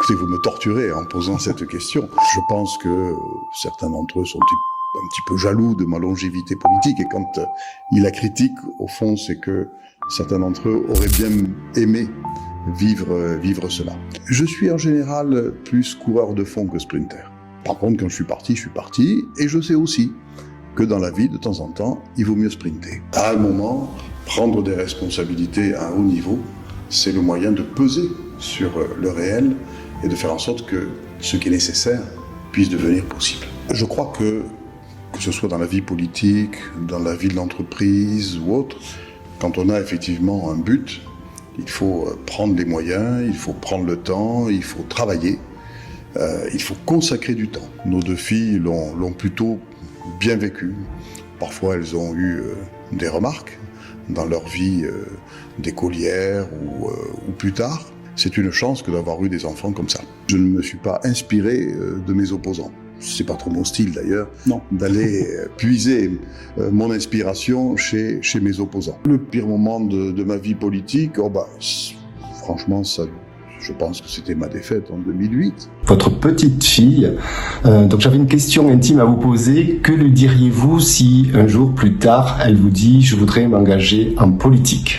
Écoutez, vous me torturez en posant cette question. Je pense que certains d'entre eux sont un petit peu jaloux de ma longévité politique, et quand ils la critiquent, au fond, c'est que certains d'entre eux auraient bien aimé vivre cela. Je suis en général plus coureur de fond que sprinter. Par contre, quand je suis parti, et je sais aussi que dans la vie, de temps en temps, il vaut mieux sprinter. À un moment, prendre des responsabilités à un haut niveau, c'est le moyen de peser sur le réel et de faire en sorte que ce qui est nécessaire puisse devenir possible. Je crois que ce soit dans la vie politique, dans la vie de l'entreprise ou autre, quand on a effectivement un but, il faut prendre les moyens, il faut prendre le temps, il faut travailler, il faut consacrer du temps. Nos deux filles l'ont plutôt bien vécu. Parfois, elles ont eu des remarques dans leur vie d'écolière ou plus tard. C'est une chance que d'avoir eu des enfants comme ça. Je ne me suis pas inspiré de mes opposants. C'est pas trop mon style d'ailleurs, d'aller puiser mon inspiration chez mes opposants. Le pire moment de ma vie politique, franchement, ça, je pense que c'était ma défaite en 2008. Votre petite fille, donc j'avais une question intime à vous poser. Que lui diriez-vous si un jour plus tard, elle vous dit « je voudrais m'engager en politique » ?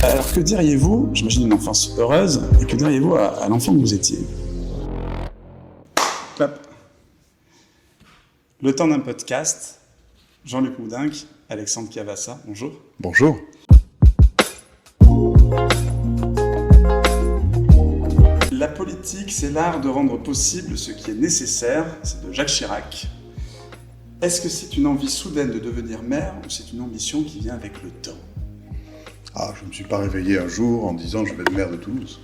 Alors que diriez-vous, j'imagine une enfance heureuse, et que diriez-vous à l'enfant que vous étiez ? Hop. Le temps d'un podcast, Jean-Luc Moudinque, Alexandre Cavassa, bonjour. Bonjour. La politique, c'est l'art de rendre possible ce qui est nécessaire, c'est de Jacques Chirac. Est-ce que c'est une envie soudaine de devenir maire ou c'est une ambition qui vient avec le temps ? Je ne me suis pas réveillé un jour en disant « je vais être maire de Toulouse ».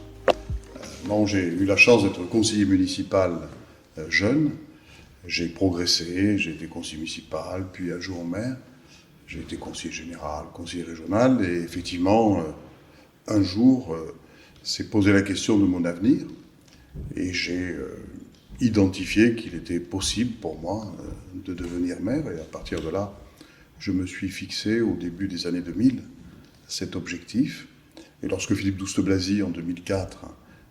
Non, j'ai eu la chance d'être conseiller municipal jeune. J'ai progressé, j'ai été conseiller municipal, puis adjoint au maire. J'ai été conseiller général, conseiller régional, et effectivement, un jour, s'est posé la question de mon avenir, et j'ai identifié qu'il était possible pour moi de devenir maire, et à partir de là, je me suis fixé au début des années 2000 cet objectif. Et lorsque Philippe Douste-Blazy, en 2004,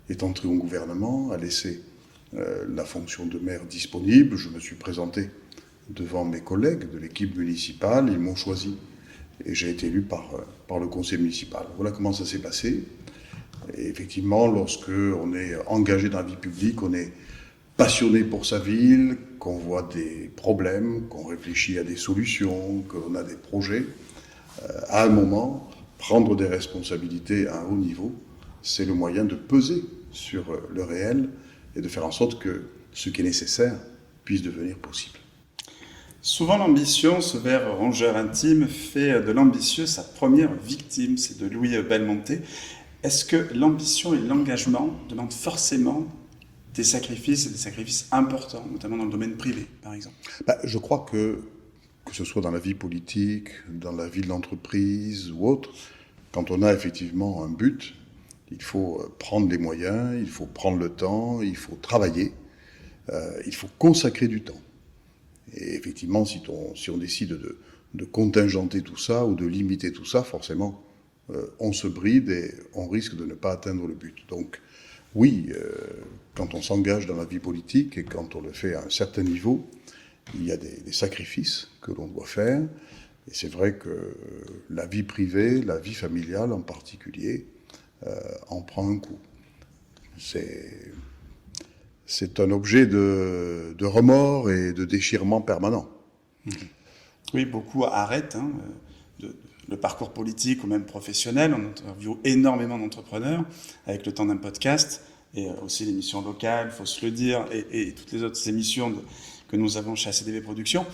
est entré au gouvernement, a laissé la fonction de maire disponible, je me suis présenté devant mes collègues de l'équipe municipale, ils m'ont choisi et j'ai été élu par le conseil municipal. Voilà comment ça s'est passé. Et effectivement, lorsque on est engagé dans la vie publique, on est passionné pour sa ville, qu'on voit des problèmes, qu'on réfléchit à des solutions, qu'on a des projets, à un moment, prendre des responsabilités à un haut niveau, c'est le moyen de peser sur le réel et de faire en sorte que ce qui est nécessaire puisse devenir possible. Souvent, l'ambition, ce vers rongeur intime, fait de l'ambitieux sa première victime. C'est de Louis Belmonte. Est-ce que l'ambition et l'engagement demandent forcément des sacrifices, et des sacrifices importants, notamment dans le domaine privé, par exemple ? Je crois que ce soit dans la vie politique, dans la vie de l'entreprise ou autre, quand on a effectivement un but, il faut prendre les moyens, il faut prendre le temps, il faut travailler, il faut consacrer du temps. Et effectivement, si on décide de contingenter tout ça ou de limiter tout ça, forcément, on se bride et on risque de ne pas atteindre le but. Donc oui, quand on s'engage dans la vie politique et quand on le fait à un certain niveau, il y a des sacrifices que l'on doit faire. Et c'est vrai que la vie privée, la vie familiale en particulier, en prend un coup. C'est un objet de remords et de déchirement permanent. Oui, beaucoup arrêtent le parcours politique ou même professionnel. On interviewe énormément d'entrepreneurs avec le temps d'un podcast et aussi l'émission locale, il faut se le dire, et toutes les autres émissions que nous avons chez ACDV Productions.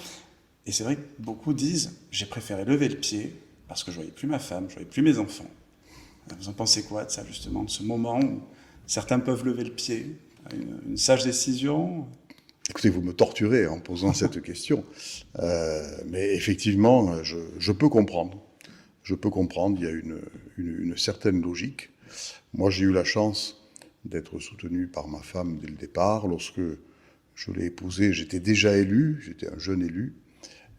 Et c'est vrai que beaucoup disent « j'ai préféré lever le pied parce que je ne voyais plus ma femme, je ne voyais plus mes enfants ». Vous en pensez quoi de ça, justement, de ce moment où certains peuvent lever le pied, une sage décision ? Écoutez, vous me torturez en posant cette question. Mais effectivement, je peux comprendre. Je peux comprendre, il y a une certaine logique. Moi, j'ai eu la chance d'être soutenu par ma femme dès le départ. Lorsque je l'ai épousée, j'étais déjà élu, j'étais un jeune élu.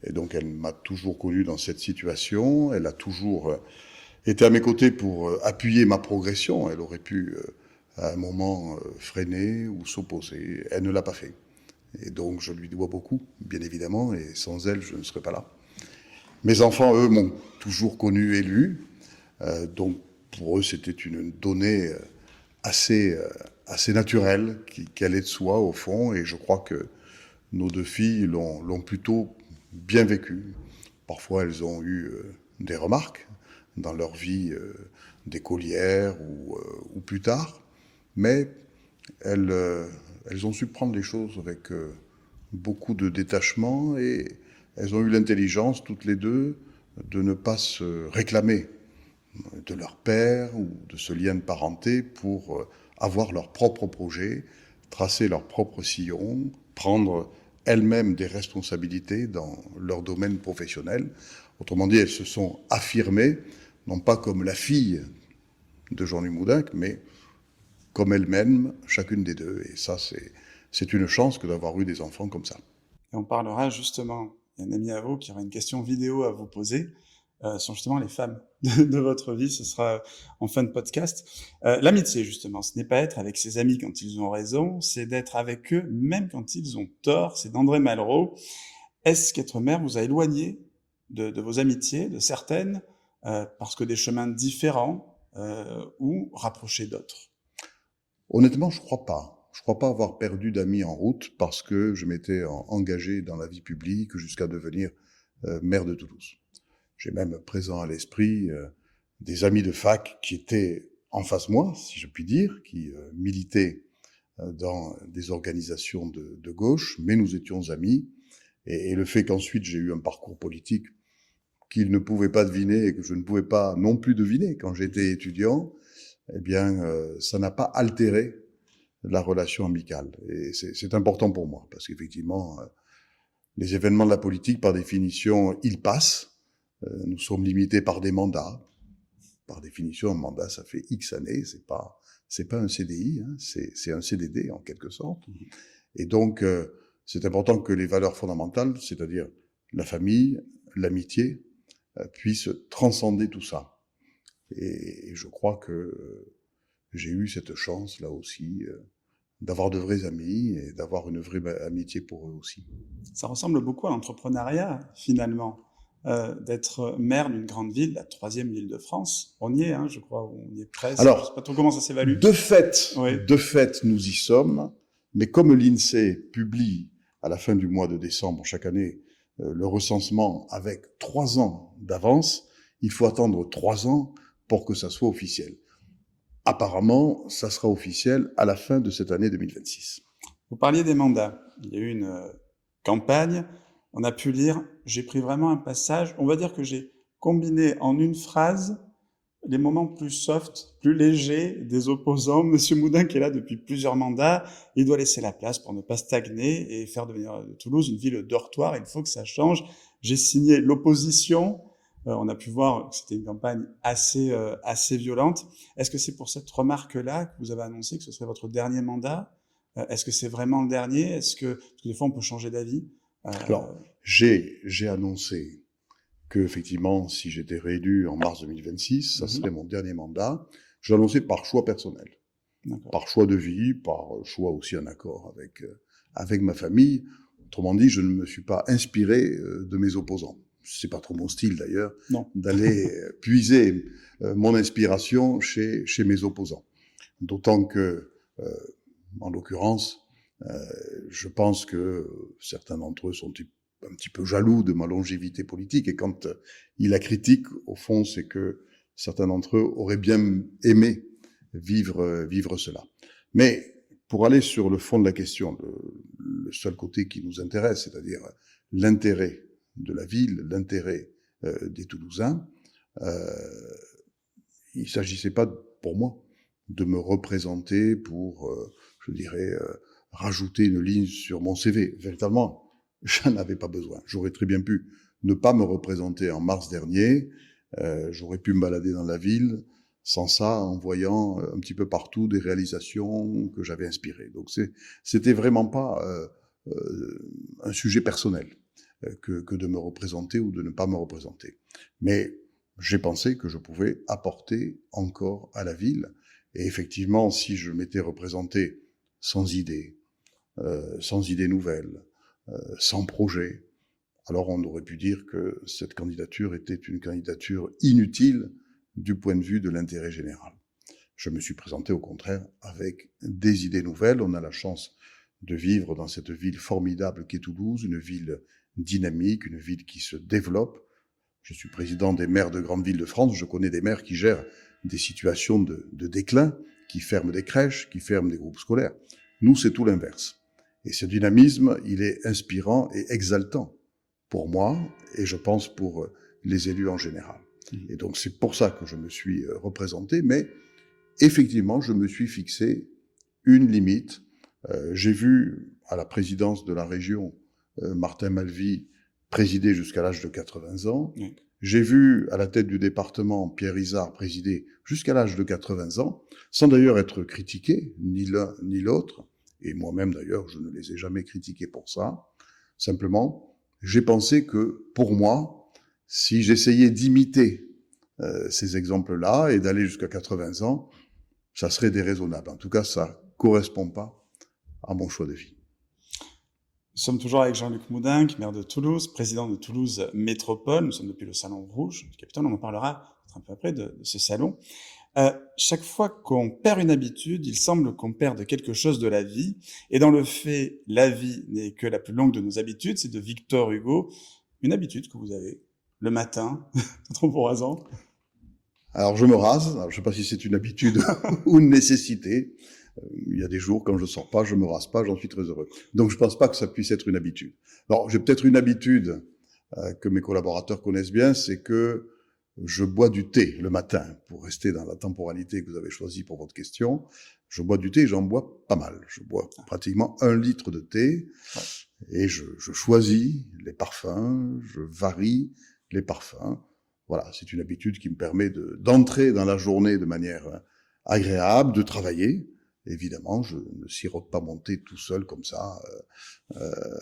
Et donc, elle m'a toujours connu dans cette situation. Elle a toujours été à mes côtés pour appuyer ma progression. Elle aurait pu à un moment freiner ou s'opposer. Elle ne l'a pas fait. Et donc je lui dois beaucoup, bien évidemment, et sans elle, je ne serais pas là. Mes enfants, eux, m'ont toujours connu élu, donc pour eux, c'était une donnée assez naturelle, qui allait de soi, au fond, et je crois que nos deux filles l'ont plutôt bien vécu. Parfois, elles ont eu des remarques dans leur vie d'écolière ou plus tard, mais elles ont su prendre les choses avec beaucoup de détachement et elles ont eu l'intelligence, toutes les deux, de ne pas se réclamer de leur père ou de ce lien de parenté pour avoir leur propre projet, tracer leur propre sillon, prendre elles-mêmes des responsabilités dans leur domaine professionnel. Autrement dit, elles se sont affirmées, non pas comme la fille de Jean-Louis Moudenc, mais comme elles-mêmes, chacune des deux. Et ça, c'est une chance que d'avoir eu des enfants comme ça. Et on parlera justement, il y a un ami à vous qui aura une question vidéo à vous poser sur justement les femmes de votre vie, ce sera en fin de podcast. L'amitié, justement, ce n'est pas être avec ses amis quand ils ont raison, c'est d'être avec eux même quand ils ont tort, c'est d'André Malraux. Est-ce qu'être mère vous a éloigné de vos amitiés, de certaines, parce que des chemins différents, ou rapproché d'autres? Honnêtement, je crois pas. Je crois pas avoir perdu d'amis en route parce que je m'étais engagé dans la vie publique jusqu'à devenir maire de Toulouse. J'ai même présent à l'esprit des amis de fac qui étaient en face de moi, si je puis dire, qui militaient dans des organisations de gauche, mais nous étions amis. Et le fait qu'ensuite j'ai eu un parcours politique qu'ils ne pouvaient pas deviner et que je ne pouvais pas non plus deviner quand j'étais étudiant, eh bien, ça n'a pas altéré la relation amicale. Et c'est important pour moi, parce qu'effectivement, les événements de la politique, par définition, ils passent. Nous sommes limités par des mandats. Par définition, un mandat, ça fait X années, c'est pas un CDI, hein, c'est un CDD en quelque sorte. Et donc, c'est important que les valeurs fondamentales, c'est-à-dire la famille, l'amitié, puissent transcender tout ça. Et je crois que j'ai eu cette chance, là aussi, d'avoir de vrais amis et d'avoir une vraie amitié pour eux aussi. Ça ressemble beaucoup à l'entrepreneuriat, finalement. D'être maire d'une grande ville, la 3e ville de France. On y est, hein, je crois, on y est presque. Alors, je sais pas trop comment ça s'évalue. De fait, oui. Nous y sommes, mais comme l'INSEE publie à la fin du mois de décembre chaque année le recensement avec 3 ans d'avance, il faut attendre 3 ans pour que ça soit officiel. Apparemment, ça sera officiel à la fin de cette année 2026. Vous parliez des mandats. Il y a eu une campagne. On a pu lire, j'ai pris vraiment un passage, on va dire que j'ai combiné en une phrase les moments plus soft, plus légers des opposants. Monsieur Moudenc est là depuis plusieurs mandats, il doit laisser la place pour ne pas stagner et faire devenir Toulouse une ville dortoir, il faut que ça change. J'ai signé l'opposition, on a pu voir que c'était une campagne assez violente. Est-ce que c'est pour cette remarque-là que vous avez annoncé que ce serait votre dernier mandat? Est-ce que c'est vraiment le dernier? Parce que des fois on peut changer d'avis. Alors, j'ai annoncé que, effectivement, si j'étais réélu en mars 2026, ça serait mon dernier mandat. Je l'ai annoncé par choix personnel, par choix de vie, par choix aussi en accord avec ma famille. Autrement dit, je ne me suis pas inspiré de mes opposants. C'est pas trop mon style d'ailleurs, d'aller puiser mon inspiration chez mes opposants. D'autant que, en l'occurrence, je pense que certains d'entre eux sont un petit peu jaloux de ma longévité politique, et quand ils la critiquent, au fond, c'est que certains d'entre eux auraient bien aimé vivre cela. Mais pour aller sur le fond de la question, le seul côté qui nous intéresse, c'est-à-dire l'intérêt de la ville, l'intérêt des Toulousains, il ne s'agissait pas pour moi de me représenter pour, je dirais, rajouter une ligne sur mon CV. Véritablement, j'en avais pas besoin. J'aurais très bien pu ne pas me représenter en mars dernier. J'aurais pu me balader dans la ville sans ça, en voyant un petit peu partout des réalisations que j'avais inspirées. Donc c'était vraiment pas un sujet personnel que de me représenter ou de ne pas me représenter. Mais j'ai pensé que je pouvais apporter encore à la ville. Et effectivement, si je m'étais représenté sans idée nouvelle, sans projet, alors on aurait pu dire que cette candidature était une candidature inutile du point de vue de l'intérêt général. Je me suis présenté au contraire avec des idées nouvelles. On a la chance de vivre dans cette ville formidable qu'est Toulouse, une ville dynamique, une ville qui se développe. Je suis président des maires de grandes villes de France, je connais des maires qui gèrent des situations de déclin, qui ferment des crèches, qui ferment des groupes scolaires. Nous, c'est tout l'inverse. Et ce dynamisme, il est inspirant et exaltant pour moi, et je pense pour les élus en général. Et donc c'est pour ça que je me suis représenté, mais effectivement, je me suis fixé une limite. J'ai vu à la présidence de la région Martin Malvy présider jusqu'à l'âge de 80 ans. Oui. J'ai vu à la tête du département Pierre Izard présider jusqu'à l'âge de 80 ans, sans d'ailleurs être critiqué, ni l'un ni l'autre. Et moi-même d'ailleurs, je ne les ai jamais critiqués pour ça. Simplement, j'ai pensé que, pour moi, si j'essayais d'imiter ces exemples-là et d'aller jusqu'à 80 ans, ça serait déraisonnable. En tout cas, ça ne correspond pas à mon choix de vie. Nous sommes toujours avec Jean-Luc Moudenc, maire de Toulouse, président de Toulouse Métropole. Nous sommes depuis le Salon Rouge du Capitole. On en parlera un peu après de ce salon. Chaque fois qu'on perd une habitude, il semble qu'on perde quelque chose de la vie. Et dans le fait, la vie n'est que la plus longue de nos habitudes. C'est de Victor Hugo. Une habitude que vous avez le matin, trop pour hasard. Alors, je me rase. Alors, je ne sais pas si c'est une habitude ou une nécessité. Il y a des jours, quand je ne sors pas, je ne me rase pas, j'en suis très heureux. Donc, je ne pense pas que ça puisse être une habitude. Alors, j'ai peut-être une habitude que mes collaborateurs connaissent bien, c'est que je bois du thé le matin, pour rester dans la temporalité que vous avez choisie pour votre question. Je bois du thé et j'en bois pas mal. Je bois pratiquement 1 litre de thé et je choisis les parfums, je varie les parfums. Voilà, c'est une habitude qui me permet d'entrer dans la journée de manière agréable, de travailler. Évidemment, je ne sirote pas mon thé tout seul comme ça,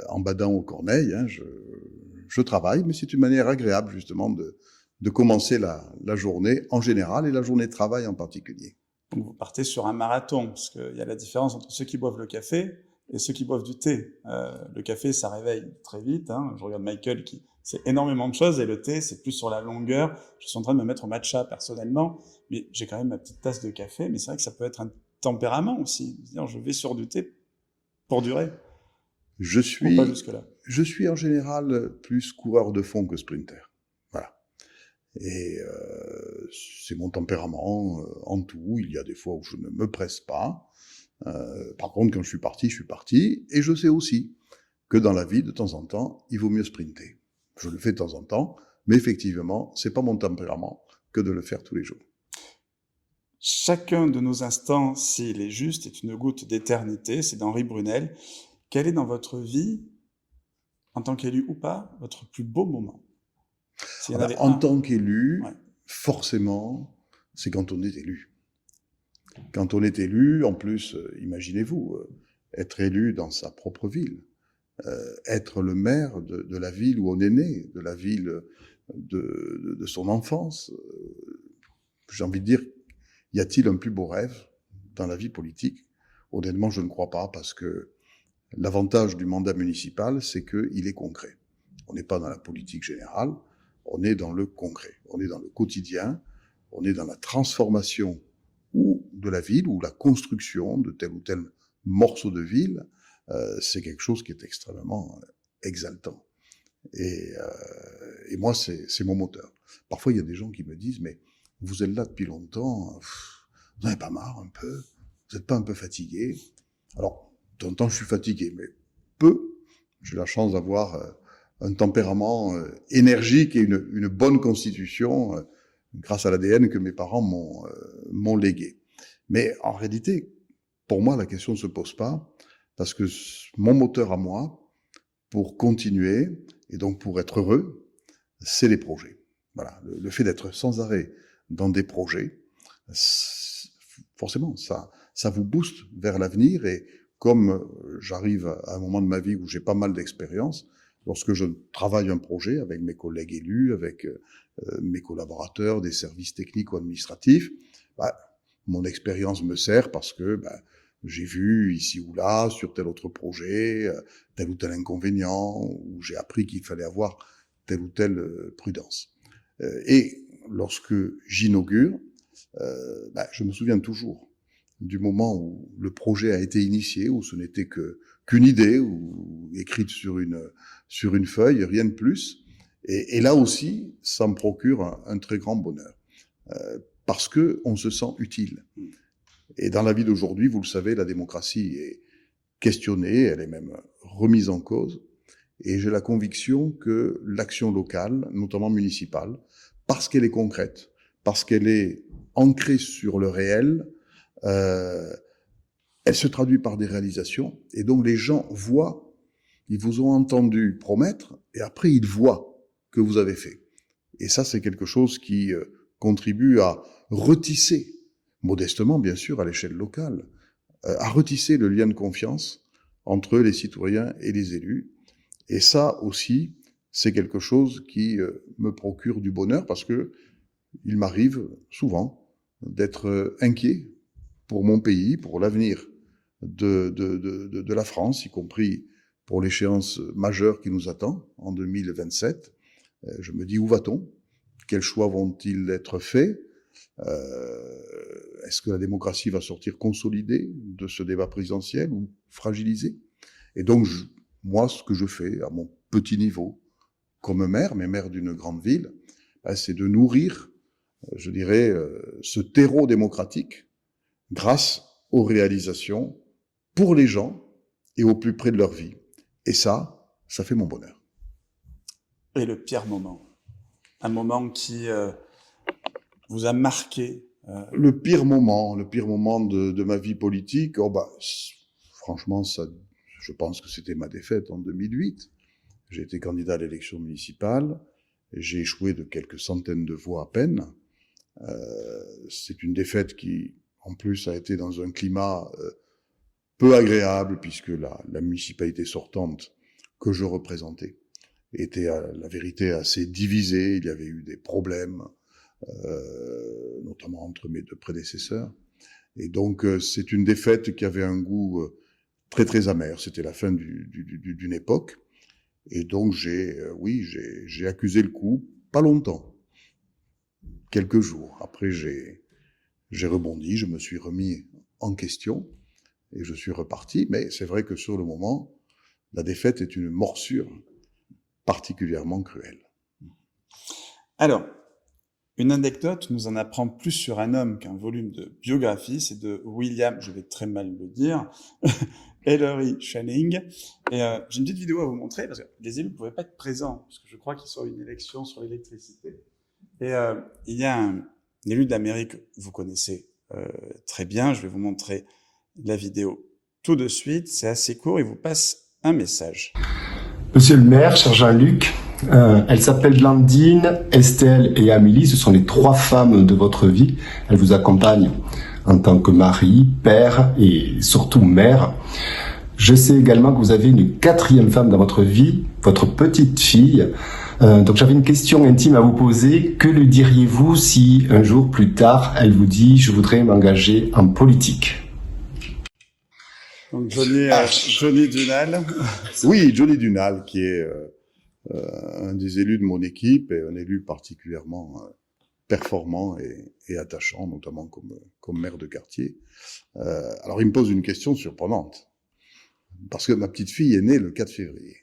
en badant aux corneilles. Hein. Je travaille, mais c'est une manière agréable justement de commencer la journée en général et la journée de travail en particulier. Donc vous partez sur un marathon, parce qu'il y a la différence entre ceux qui boivent le café et ceux qui boivent du thé. Le café, ça réveille très vite. Hein. Je regarde Michael qui sait énormément de choses, et le thé, c'est plus sur la longueur. Je suis en train de me mettre au matcha personnellement, mais j'ai quand même ma petite tasse de café. Mais c'est vrai que ça peut être un tempérament aussi. C'est-à-dire, je vais sur du thé pour durer. Je suis en général plus coureur de fond que sprinter. Voilà. Et c'est mon tempérament en tout. Il y a des fois où je ne me presse pas. Par contre, quand je suis parti. Et je sais aussi que dans la vie, de temps en temps, il vaut mieux sprinter. Je le fais de temps en temps, mais effectivement, c'est pas mon tempérament que de le faire tous les jours. Chacun de nos instants, s'il est juste, est une goutte d'éternité. C'est d'Henri Brunel. Quel est dans votre vie, en tant qu'élu ou pas, votre plus beau moment ? En tant qu'élu, forcément, c'est quand on est élu. Quand on est élu, en plus, imaginez-vous, être élu dans sa propre ville, être le maire de la ville où on est né, de la ville de son enfance. J'ai envie de dire, y a-t-il un plus beau rêve dans la vie politique ? Honnêtement, je ne crois pas, parce que l'avantage du mandat municipal, c'est qu'il est concret. On n'est pas dans la politique générale, on est dans le concret, on est dans le quotidien, on est dans la transformation ou de la ville, ou la construction de tel ou tel morceau de ville. C'est quelque chose qui est extrêmement exaltant. Et moi, c'est mon moteur. Parfois, il y a des gens qui me disent, mais vous êtes là depuis longtemps, vous n'avez pas marre un peu ? Vous n'êtes pas un peu fatigué ? Alors, de temps en temps, je suis fatigué, mais peu. J'ai la chance d'avoir un tempérament énergique et une bonne constitution, grâce à l'ADN que mes parents m'ont légué. Mais en réalité, pour moi, la question ne se pose pas, parce que mon moteur à moi, pour continuer, et donc pour être heureux, c'est les projets. Voilà, le fait d'être sans arrêt dans des projets, forcément, ça vous booste vers l'avenir. Et comme j'arrive à un moment de ma vie où j'ai pas mal d'expérience, lorsque je travaille un projet avec mes collègues élus, avec mes collaborateurs des services techniques ou administratifs, mon expérience me sert parce que j'ai vu ici ou là, sur tel autre projet, tel ou tel inconvénient, ou j'ai appris qu'il fallait avoir telle ou telle prudence. Et lorsque j'inaugure, je me souviens toujours du moment où le projet a été initié, où ce n'était qu'une idée, ou écrite sur une feuille, rien de plus. Et là aussi, ça me procure un très grand bonheur, parce que on se sent utile. Et dans la vie d'aujourd'hui, vous le savez, la démocratie est questionnée, elle est même remise en cause. Et j'ai la conviction que l'action locale, notamment municipale, parce qu'elle est concrète, parce qu'elle est ancrée sur le réel, elle se traduit par des réalisations. Et donc les gens voient, ils vous ont entendu promettre, et après ils voient que vous avez fait. Et ça, c'est quelque chose qui contribue à retisser, modestement bien sûr à l'échelle locale, à retisser le lien de confiance entre les citoyens et les élus. Et ça aussi, c'est quelque chose qui me procure du bonheur, parce que il m'arrive souvent d'être inquiet pour mon pays, pour l'avenir de la France, y compris pour l'échéance majeure qui nous attend en 2027. Je me dis, où va-t-on? Quels choix vont-ils être faits? Est-ce que la démocratie va sortir consolidée de ce débat présidentiel ou fragilisée? Et donc, moi, ce que je fais à mon petit niveau, comme maire, mais maire d'une grande ville, c'est de nourrir, je dirais, ce terreau démocratique grâce aux réalisations pour les gens et au plus près de leur vie. Et ça fait mon bonheur. Et le pire moment? Un moment qui vous a marqué? Le pire moment de ma vie politique, franchement, ça, je pense que c'était ma défaite en 2008. J'ai été candidat à l'élection municipale, j'ai échoué de quelques centaines de voix à peine. C'est une défaite qui, en plus, a été dans un climat peu agréable, puisque la municipalité sortante que je représentais était, la vérité, assez divisée. Il y avait eu des problèmes, notamment entre mes deux prédécesseurs. Et donc, c'est une défaite qui avait un goût très très amer. C'était la fin d'une époque. Et donc, j'ai accusé le coup, pas longtemps, quelques jours. Après, j'ai rebondi, je me suis remis en question et je suis reparti. Mais c'est vrai que sur le moment, la défaite est une morsure particulièrement cruelle. Alors, une anecdote nous en apprend plus sur un homme qu'un volume de biographie. C'est de William, je vais très mal le dire, Ellery Channing. Et j'ai une petite vidéo à vous montrer, parce que les élus ne pouvaient pas être présents, parce que je crois qu'ils sont à une élection sur l'électricité. Et il y a un élu d'Amérique que vous connaissez très bien. Je vais vous montrer la vidéo tout de suite. C'est assez court, il vous passe un message. Monsieur le maire, cher Jean-Luc, elles s'appellent Blandine, Estelle et Amélie. Ce sont les 3 femmes de votre vie. Elles vous accompagnent en tant que mari, père et surtout mère. Je sais également que vous avez une 4e femme dans votre vie, votre petite fille. Donc j'avais une question intime à vous poser. Que lui diriez-vous si un jour plus tard, elle vous dit « je voudrais m'engager en politique ». Donc Johnny Dunal. Oui, Johnny Dunal, qui est un des élus de mon équipe et un élu particulièrement performant et attachant, notamment comme maire de quartier. Alors il me pose une question surprenante, parce que ma petite fille est née le 4 février.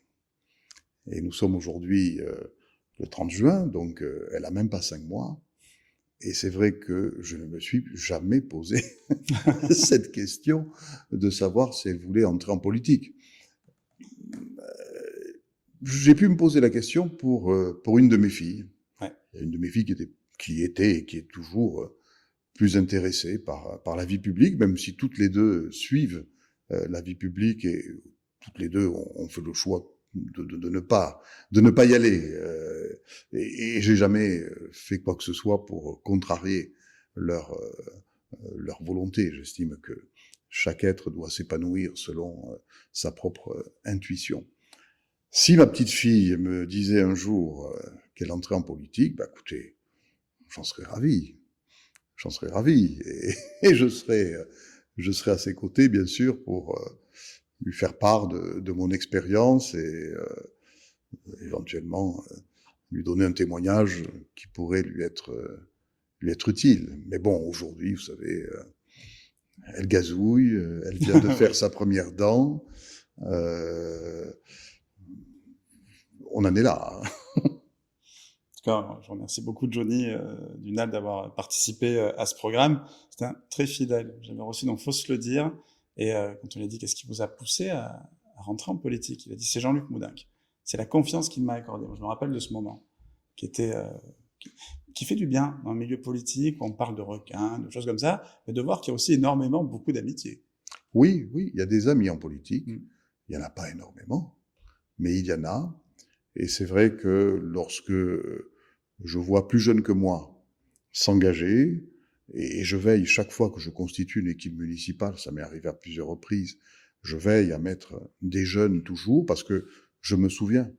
Et nous sommes aujourd'hui le 30 juin, donc elle a même pas 5 mois. Et c'est vrai que je ne me suis jamais posé cette question de savoir si elle voulait entrer en politique. J'ai pu me poser la question pour une de mes filles. Ouais. Une de mes filles qui était et qui est toujours plus intéressée par la vie publique, même si toutes les deux suivent la vie publique et toutes les deux ont fait le choix de ne pas y aller. Et j'ai jamais fait quoi que ce soit pour contrarier leur volonté. J'estime que chaque être doit s'épanouir selon sa propre intuition. Si ma petite fille me disait un jour qu'elle entrait en politique, écoutez, j'en serais ravi. j'en serais ravi. Et je serais à ses côtés, bien sûr, pour lui faire part de mon expérience et éventuellement lui donner un témoignage qui pourrait lui être utile. Mais bon, aujourd'hui, vous savez, elle gazouille, elle vient de faire sa première dent. On en est là. En tout cas, je remercie beaucoup Johnny Dunal d'avoir participé à ce programme. C'était un très fidèle. J'avais reçu, donc faut se le dire. Et quand on lui a dit qu'est-ce qui vous a poussé à rentrer en politique, il a dit c'est Jean-Luc Moudenc. C'est la confiance qu'il m'a accordée. Moi, je me rappelle de ce moment, qui fait du bien dans le milieu politique, où on parle de requins, de choses comme ça, mais de voir qu'il y a aussi beaucoup d'amitié. Oui, il y a des amis en politique. Il n'y en a pas énormément, mais il y en a. Et c'est vrai que lorsque je vois plus jeunes que moi s'engager, et je veille chaque fois que je constitue une équipe municipale, ça m'est arrivé à plusieurs reprises, je veille à mettre des jeunes toujours, parce que je me souviens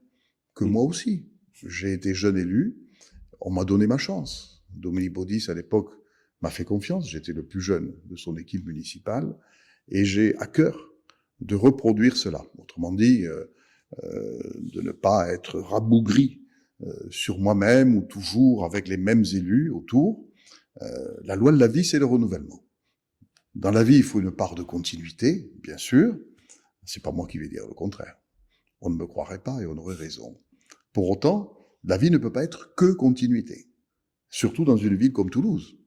que moi aussi, j'ai été jeune élu, on m'a donné ma chance. Dominique Baudis, à l'époque, m'a fait confiance, j'étais le plus jeune de son équipe municipale, et j'ai à cœur de reproduire cela. Autrement dit, de ne pas être rabougri sur moi-même ou toujours avec les mêmes élus autour. La loi de la vie, c'est le renouvellement. Dans la vie, il faut une part de continuité, bien sûr. C'est pas moi qui vais dire le contraire. On ne me croirait pas et on aurait raison. Pour autant, la vie ne peut pas être que continuité. Surtout dans une ville comme Toulouse,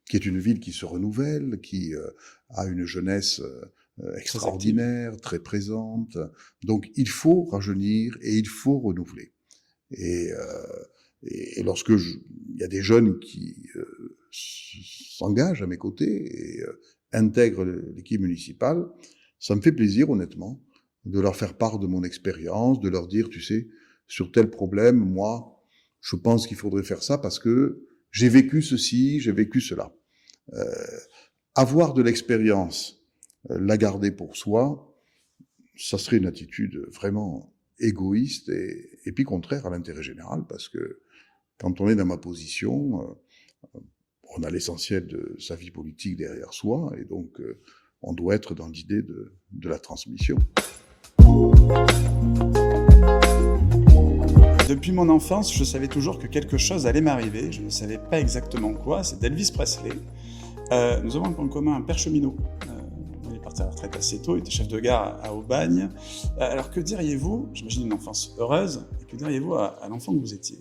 qui est une ville qui se renouvelle, qui a une jeunesse extraordinaire, très présente. Donc, il faut rajeunir et il faut renouveler. Et lorsque il y a des jeunes qui s'engagent à mes côtés et intègrent l'équipe municipale, ça me fait plaisir, honnêtement, de leur faire part de mon expérience, de leur dire, tu sais, sur tel problème, moi, je pense qu'il faudrait faire ça parce que j'ai vécu ceci, j'ai vécu cela. Avoir de l'expérience, la garder pour soi, ça serait une attitude vraiment égoïste et puis contraire à l'intérêt général, parce que quand on est dans ma position, on a l'essentiel de sa vie politique derrière soi, et donc on doit être dans l'idée de la transmission. Depuis mon enfance, je savais toujours que quelque chose allait m'arriver. Je ne savais pas exactement quoi. C'est Elvis Presley. Nous avons en commun un père cheminot. Il est parti à la retraite assez tôt, il était chef de gare à Aubagne. Alors que diriez-vous, j'imagine une enfance heureuse, et que diriez-vous à l'enfant que vous étiez ?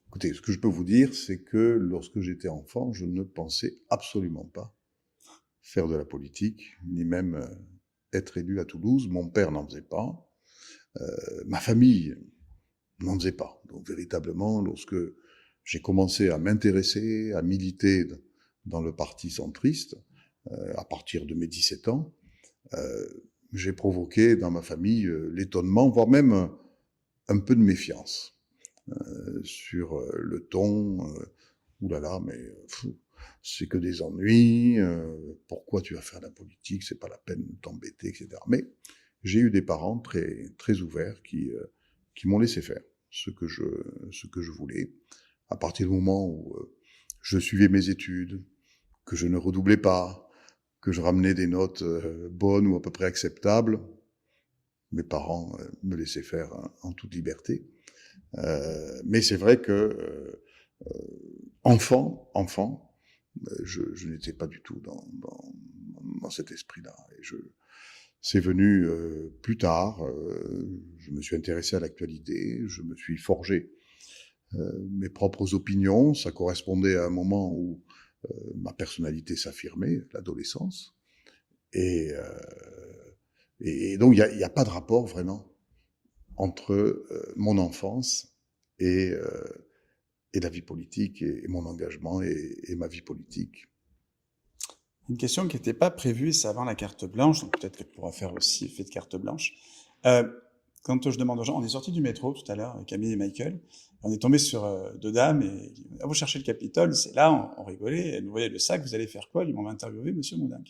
Écoutez, ce que je peux vous dire, c'est que lorsque j'étais enfant, je ne pensais absolument pas faire de la politique, ni même être élu à Toulouse. Mon père n'en faisait pas. Ma famille n'en faisait pas. Donc véritablement, lorsque j'ai commencé à m'intéresser, à militer dans le parti centriste, à partir de mes 17 ans, j'ai provoqué dans ma famille l'étonnement, voire même un peu de méfiance sur le ton. Oulala, mais c'est que des ennuis, pourquoi tu vas faire de la politique, c'est pas la peine de t'embêter, etc. Mais j'ai eu des parents très, très ouverts qui m'ont laissé faire ce que je voulais. À partir du moment où je suivais mes études, que je ne redoublais pas, que je ramenais des notes bonnes ou à peu près acceptables, mes parents me laissaient faire en toute liberté. Mais c'est vrai que enfant, je n'étais pas du tout dans cet esprit-là. Et c'est venu plus tard. Je me suis intéressé à l'actualité, je me suis forgé mes propres opinions. Ça correspondait à un moment où ma personnalité s'affirmait, l'adolescence. Et donc, il n'y a pas de rapport vraiment entre mon enfance et la vie politique, et mon engagement et ma vie politique. Une question qui n'était pas prévue, c'est avant la carte blanche, donc peut-être qu'elle pourra faire aussi effet de carte blanche. Quand je demande aux gens, on est sortis du métro tout à l'heure, Camille et Michael, on est tombé sur deux dames, et vous cherchez le Capitole, c'est là, on rigolait, elles nous voyaient le sac, vous allez faire quoi? Ils m'ont interviewé, Monsieur Moudenc,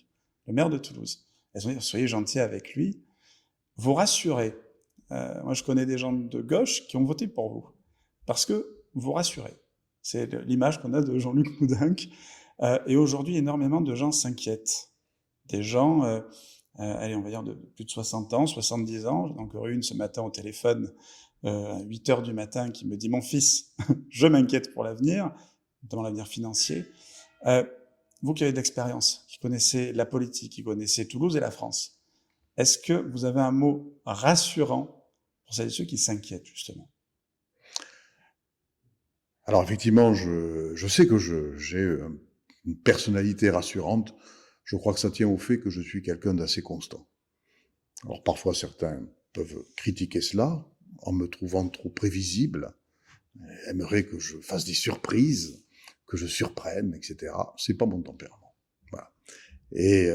le maire de Toulouse. Elles ont dit, soyez gentils avec lui, vous rassurez. Moi, je connais des gens de gauche qui ont voté pour vous, parce que vous rassurez. C'est l'image qu'on a de Jean-Luc Moudenc. Et aujourd'hui, énormément de gens s'inquiètent. Des gens, allez, on va dire de plus de 60 ans, 70 ans. J'en ai encore une ce matin au téléphone, à 8 heures du matin, qui me dit « Mon fils, je m'inquiète pour l'avenir, notamment l'avenir financier. » Vous qui avez de l'expérience, qui connaissez la politique, qui connaissez Toulouse et la France, est-ce que vous avez un mot rassurant pour celles et ceux qui s'inquiètent, justement? Alors effectivement, je sais que j'ai une personnalité rassurante. Je crois que ça tient au fait que je suis quelqu'un d'assez constant. Alors parfois certains peuvent critiquer cela en me trouvant trop prévisible, aimeraient que je fasse des surprises, que je surprenne, etc. C'est pas mon tempérament. Voilà. Et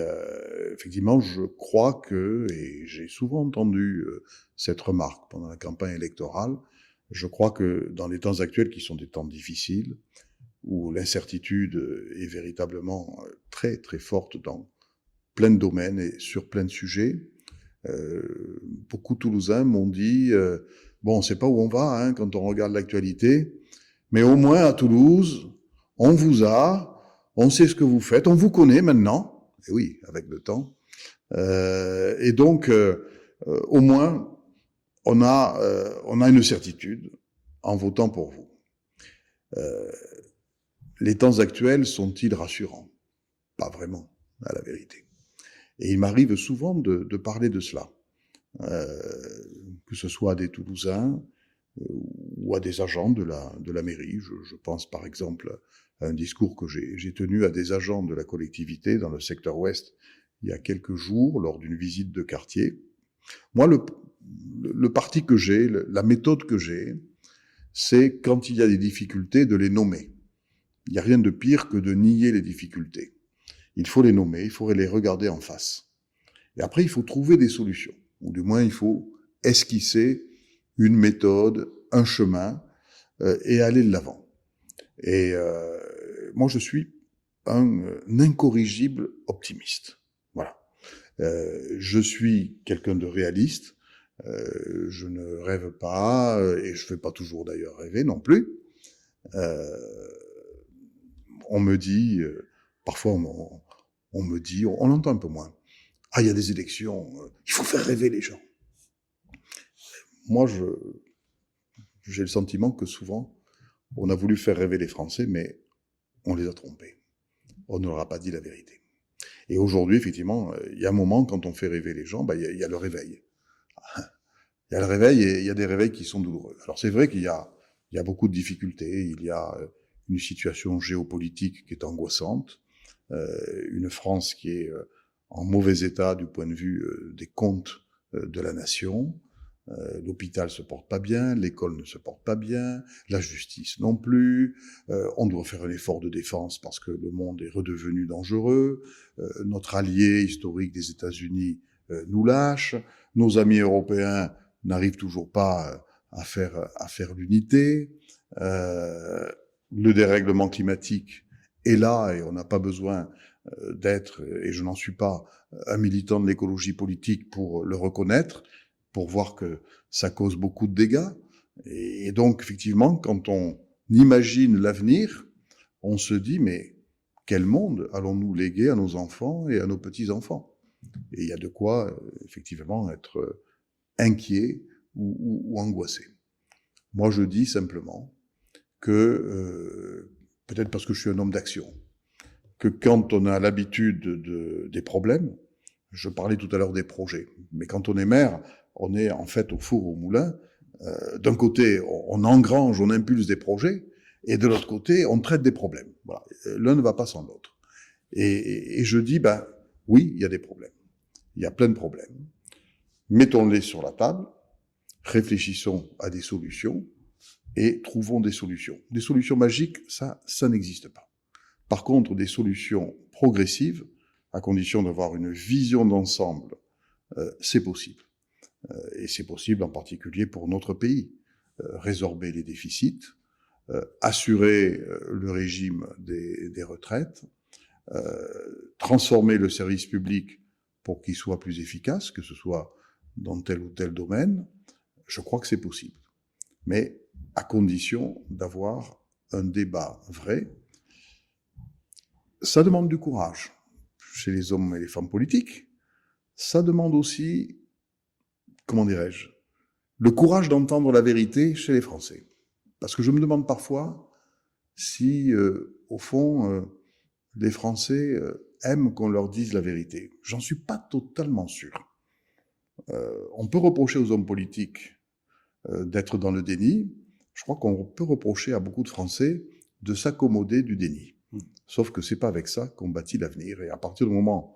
effectivement, je crois que, et j'ai souvent entendu cette remarque pendant la campagne électorale, je crois que dans les temps actuels, qui sont des temps difficiles, où l'incertitude est véritablement très très forte dans plein de domaines et sur plein de sujets, beaucoup de Toulousains m'ont dit bon, on ne sait pas où on va hein, quand on regarde l'actualité, mais au moins à Toulouse, on vous a, on sait ce que vous faites, on vous connaît maintenant, et oui, avec le temps, et donc au moins on a une certitude en votant pour vous. Les temps actuels sont-ils rassurants? Pas vraiment, à la vérité. Et il m'arrive souvent de parler de cela, que ce soit à des Toulousains ou à des agents de la mairie. Je pense par exemple à un discours que j'ai tenu à des agents de la collectivité dans le secteur ouest il y a quelques jours lors d'une visite de quartier. Moi, le parti que j'ai, la méthode que j'ai, c'est quand il y a des difficultés de les nommer. Il n'y a rien de pire que de nier les difficultés. Il faut les nommer, il faudrait les regarder en face. Et après, il faut trouver des solutions. Ou du moins, il faut esquisser une méthode, un chemin, et aller de l'avant. Et moi, je suis un incorrigible optimiste. Voilà. Je suis quelqu'un de réaliste. Je ne rêve pas, et je ne fais pas toujours d'ailleurs rêver non plus. On me dit, parfois on me dit, on l'entend un peu moins, ah, il y a des élections, il faut faire rêver les gens. Moi, j'ai le sentiment que souvent, on a voulu faire rêver les Français, mais on les a trompés. On ne leur a pas dit la vérité. Et aujourd'hui, effectivement, il y a un moment, quand on fait rêver les gens, il y a le réveil. Il y a le réveil, et il y a des réveils qui sont douloureux. Alors c'est vrai qu'il y a beaucoup de difficultés, il y a une situation géopolitique qui est angoissante, une France qui est en mauvais état du point de vue des comptes de la nation, l'hôpital se porte pas bien, l'école ne se porte pas bien, la justice non plus, on doit faire un effort de défense parce que le monde est redevenu dangereux, notre allié historique des États-Unis nous lâche, nos amis européens n'arrivent toujours pas à faire l'unité, le dérèglement climatique est là et on n'a pas besoin d'être, et je n'en suis pas, un militant de l'écologie politique pour le reconnaître, pour voir que ça cause beaucoup de dégâts. Et donc, effectivement, quand on imagine l'avenir, on se dit, mais quel monde allons-nous léguer à nos enfants et à nos petits-enfants? Et il y a de quoi, effectivement, être inquiet ou angoissé. Moi, je dis simplement que, peut-être parce que je suis un homme d'action, que quand on a l'habitude des problèmes, je parlais tout à l'heure des projets, mais quand on est maire, on est en fait au four au moulin. D'un côté, on engrange, on impulse des projets, et de l'autre côté, on traite des problèmes. Voilà. L'un ne va pas sans l'autre. Et je dis, oui, il y a des problèmes. Il y a plein de problèmes. Mettons-les sur la table, réfléchissons à des solutions, et trouvons des solutions. Des solutions magiques, ça n'existe pas. Par contre, des solutions progressives, à condition d'avoir une vision d'ensemble, c'est possible. Et c'est possible en particulier pour notre pays. Résorber les déficits, assurer le régime des retraites, transformer le service public pour qu'il soit plus efficace, que ce soit dans tel ou tel domaine, je crois que c'est possible. Mais à condition d'avoir un débat vrai, ça demande du courage chez les hommes et les femmes politiques. Ça demande aussi, comment dirais-je, le courage d'entendre la vérité chez les Français. Parce que je me demande parfois si, au fond, les Français aiment qu'on leur dise la vérité. J'en suis pas totalement sûr. On peut reprocher aux hommes politiques d'être dans le déni. Je crois qu'on peut reprocher à beaucoup de Français de s'accommoder du déni. Sauf que c'est pas avec ça qu'on bâtit l'avenir. Et à partir du moment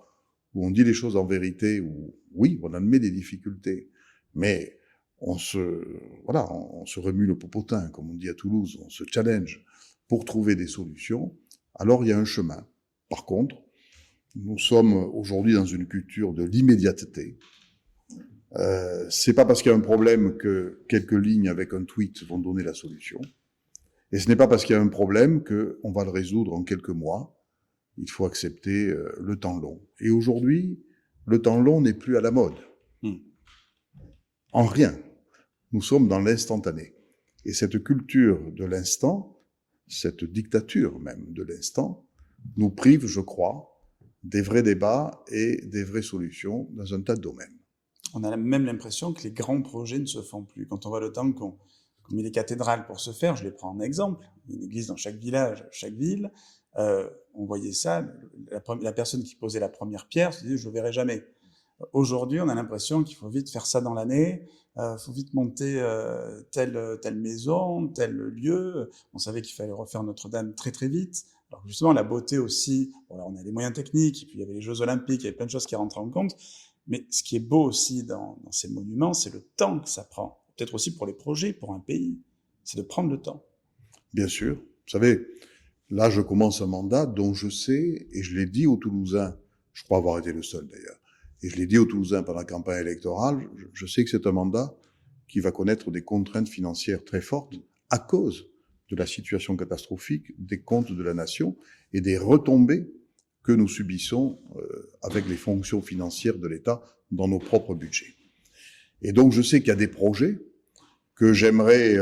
où on dit les choses en vérité, où oui, on admet des difficultés, mais on se remue le popotin, comme on dit à Toulouse, on se challenge pour trouver des solutions, alors il y a un chemin. Par contre, nous sommes aujourd'hui dans une culture de l'immédiateté. C'est pas parce qu'il y a un problème que quelques lignes avec un tweet vont donner la solution. Et ce n'est pas parce qu'il y a un problème qu'on va le résoudre en quelques mois. Il faut accepter le temps long. Et aujourd'hui, le temps long n'est plus à la mode. En rien. Nous sommes dans l'instantané. Et cette culture de l'instant, cette dictature même de l'instant, nous prive, je crois, des vrais débats et des vraies solutions dans un tas de domaines. On a même l'impression que les grands projets ne se font plus. Quand on voit le temps qu'on met les cathédrales pour se faire, je les prends en exemple, il y a une église dans chaque village, chaque ville, on voyait ça, la personne qui posait la première pierre se disait « je ne verrai jamais ». Aujourd'hui, on a l'impression qu'il faut vite faire ça dans l'année, faut vite monter telle maison, tel lieu. On savait qu'il fallait refaire Notre-Dame très très vite. Alors justement, la beauté aussi, voilà, on a les moyens techniques, et puis il y avait les Jeux Olympiques, il y avait plein de choses qui rentraient en compte. Mais ce qui est beau aussi dans ces monuments, c'est le temps que ça prend. Peut-être aussi pour les projets, pour un pays, c'est de prendre le temps. Bien sûr. Vous savez, là, je commence un mandat dont je sais, et je l'ai dit aux Toulousains, je crois avoir été le seul d'ailleurs, et je l'ai dit aux Toulousains pendant la campagne électorale, je sais que c'est un mandat qui va connaître des contraintes financières très fortes à cause de la situation catastrophique des comptes de la nation et des retombées que nous subissons avec les fonctions financières de l'État dans nos propres budgets. Et donc je sais qu'il y a des projets que j'aimerais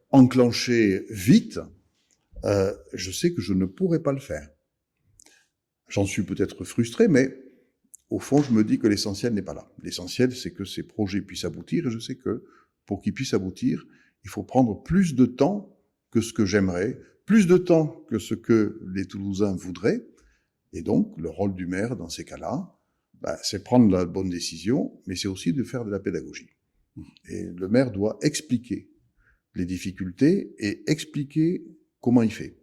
enclencher vite. Je sais que je ne pourrai pas le faire. J'en suis peut-être frustré, mais au fond, je me dis que l'essentiel n'est pas là. L'essentiel, c'est que ces projets puissent aboutir, et je sais que pour qu'ils puissent aboutir, il faut prendre plus de temps que ce que j'aimerais, plus de temps que ce que les Toulousains voudraient. Et donc, le rôle du maire, dans ces cas-là, c'est prendre la bonne décision, mais c'est aussi de faire de la pédagogie. Et le maire doit expliquer les difficultés et expliquer comment il fait.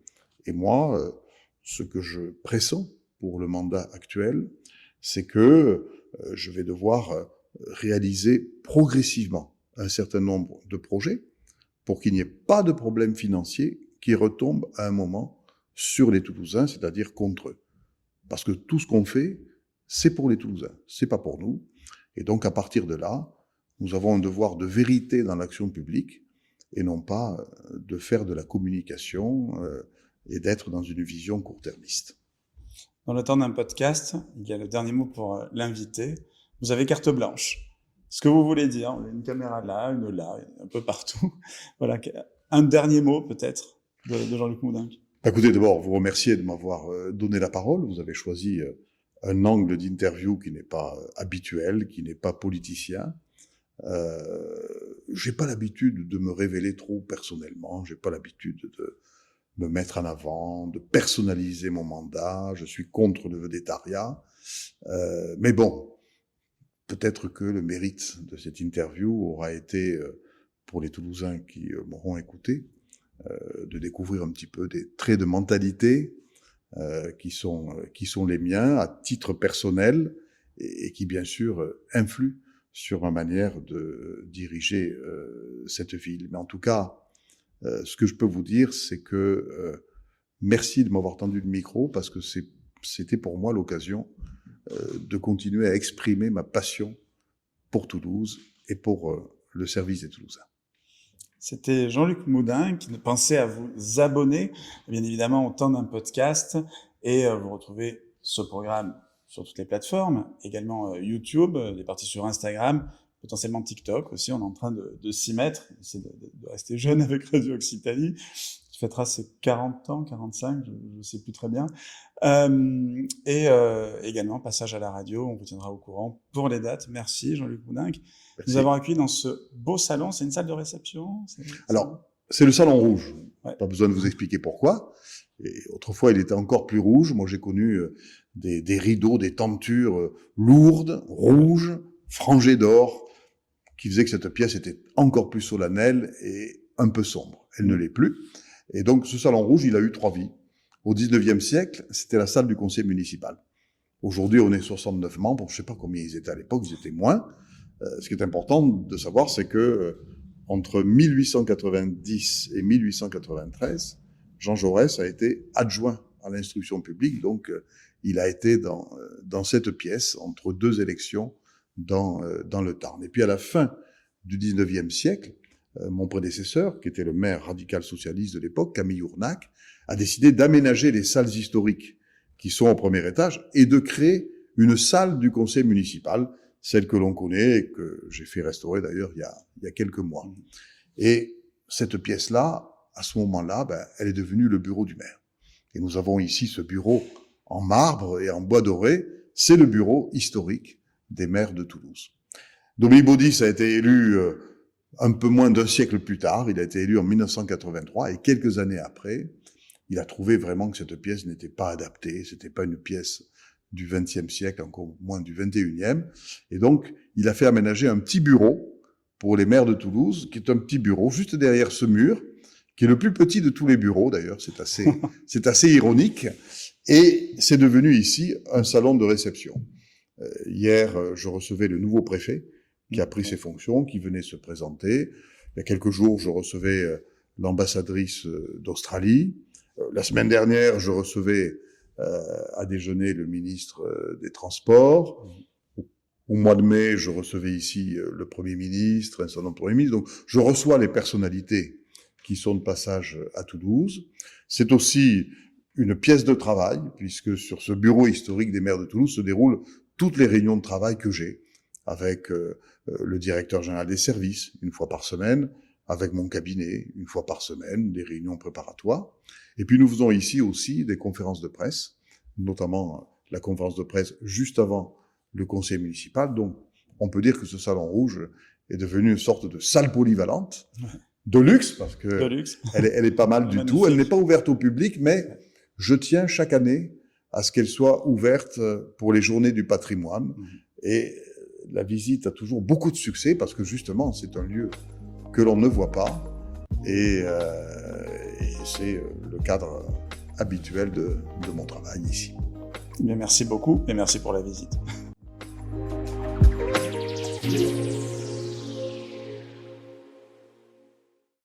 Et moi, ce que je pressens pour le mandat actuel, c'est que je vais devoir réaliser progressivement un certain nombre de projets pour qu'il n'y ait pas de problème financier qui retombe à un moment sur les Toulousains, c'est-à-dire contre eux. Parce que tout ce qu'on fait, c'est pour les Toulousains, c'est pas pour nous. Et donc, à partir de là, nous avons un devoir de vérité dans l'action publique et non pas de faire de la communication et d'être dans une vision court-termiste. Dans le temps d'un podcast, il y a le dernier mot pour l'invité. Vous avez carte blanche. Ce que vous voulez dire, on a une caméra là, une là, un peu partout. Voilà, un dernier mot peut-être de Jean-Luc Moudenc. Écoutez, d'abord, vous remercier de m'avoir donné la parole. Vous avez choisi un angle d'interview qui n'est pas habituel, qui n'est pas politicien. J'ai pas l'habitude de me révéler trop personnellement. J'ai pas l'habitude de me mettre en avant, de personnaliser mon mandat. Je suis contre le védétariat. Mais bon, peut-être que le mérite de cette interview aura été, pour les Toulousains qui m'auront écouté, de découvrir un petit peu des traits de mentalité qui sont les miens à titre personnel et qui bien sûr influent sur ma manière de diriger cette ville. Mais en tout cas, ce que je peux vous dire, c'est que merci de m'avoir tendu le micro parce que c'était pour moi l'occasion de continuer à exprimer ma passion pour Toulouse et pour le service des Toulousains. C'était Jean-Luc Moudenc qui pensait à vous abonner, bien évidemment, au temps d'un podcast. Et vous retrouvez ce programme sur toutes les plateformes, également YouTube, des parties sur Instagram, potentiellement TikTok aussi. On est en train de s'y mettre, essayer de rester jeune avec Radio Occitanie. fêtera ses 40 ans, 45, je ne sais plus très bien. Également, passage à la radio, on vous tiendra au courant pour les dates. Merci Jean-Luc Boudingue. Nous avons accueilli dans ce beau salon, c'est une salle de réception? Alors, c'est le Salon Rouge. Ouais. Pas besoin de vous expliquer pourquoi. Et autrefois, il était encore plus rouge. Moi, j'ai connu des rideaux, des tentures lourdes, rouges, frangées d'or, qui faisaient que cette pièce était encore plus solennelle et un peu sombre. Elle ne l'est plus. Et donc, ce Salon Rouge, il a eu 3 vies. Au 19e siècle, c'était la salle du conseil municipal. Aujourd'hui, on est 69 membres. Je ne sais pas combien ils étaient à l'époque, ils étaient moins. Ce qui est important de savoir, c'est que entre 1890 et 1893, Jean Jaurès a été adjoint à l'instruction publique, donc il a été dans cette pièce entre 2 élections dans le Tarn. Et puis à la fin du 19e siècle, mon prédécesseur, qui était le maire radical socialiste de l'époque, Camille Ournac, a décidé d'aménager les salles historiques qui sont au premier étage et de créer une salle du conseil municipal, celle que l'on connaît et que j'ai fait restaurer d'ailleurs il y a quelques mois. Et cette pièce-là, à ce moment-là, elle est devenue le bureau du maire. Et nous avons ici ce bureau en marbre et en bois doré. C'est le bureau historique des maires de Toulouse. Dominique Baudis a été élu un peu moins d'un siècle plus tard. Il a été élu en 1983 et quelques années après, il a trouvé vraiment que cette pièce n'était pas adaptée. C'était pas une pièce du XXe siècle, encore moins du XXIe. Et donc, il a fait aménager un petit bureau pour les maires de Toulouse, qui est un petit bureau juste derrière ce mur, qui est le plus petit de tous les bureaux d'ailleurs, c'est assez ironique, et c'est devenu ici un salon de réception. Hier, je recevais le nouveau préfet, qui a pris ses fonctions, qui venait se présenter. Il y a quelques jours, je recevais l'ambassadrice d'Australie. La semaine dernière, je recevais à déjeuner le ministre des Transports. Au mois de mai, je recevais ici le Premier ministre, un certain nombre de Premiers ministres. Donc, je reçois les personnalités qui sont de passage à Toulouse. C'est aussi une pièce de travail, puisque sur ce bureau historique des maires de Toulouse se déroulent toutes les réunions de travail que j'ai, avec le directeur général des services, une fois par semaine, avec mon cabinet, une fois par semaine, des réunions préparatoires. Et puis nous faisons ici aussi des conférences de presse, notamment la conférence de presse juste avant le conseil municipal. Donc, on peut dire que ce salon rouge est devenu une sorte de salle polyvalente, de luxe, parce que elle est pas mal du tout. Elle n'est pas ouverte au public, mais je tiens chaque année à ce qu'elle soit ouverte pour les journées du patrimoine. Et la visite a toujours beaucoup de succès, parce que justement, c'est un lieu que l'on ne voit pas, et c'est le cadre habituel de mon travail ici. Bien, merci beaucoup, et merci pour la visite.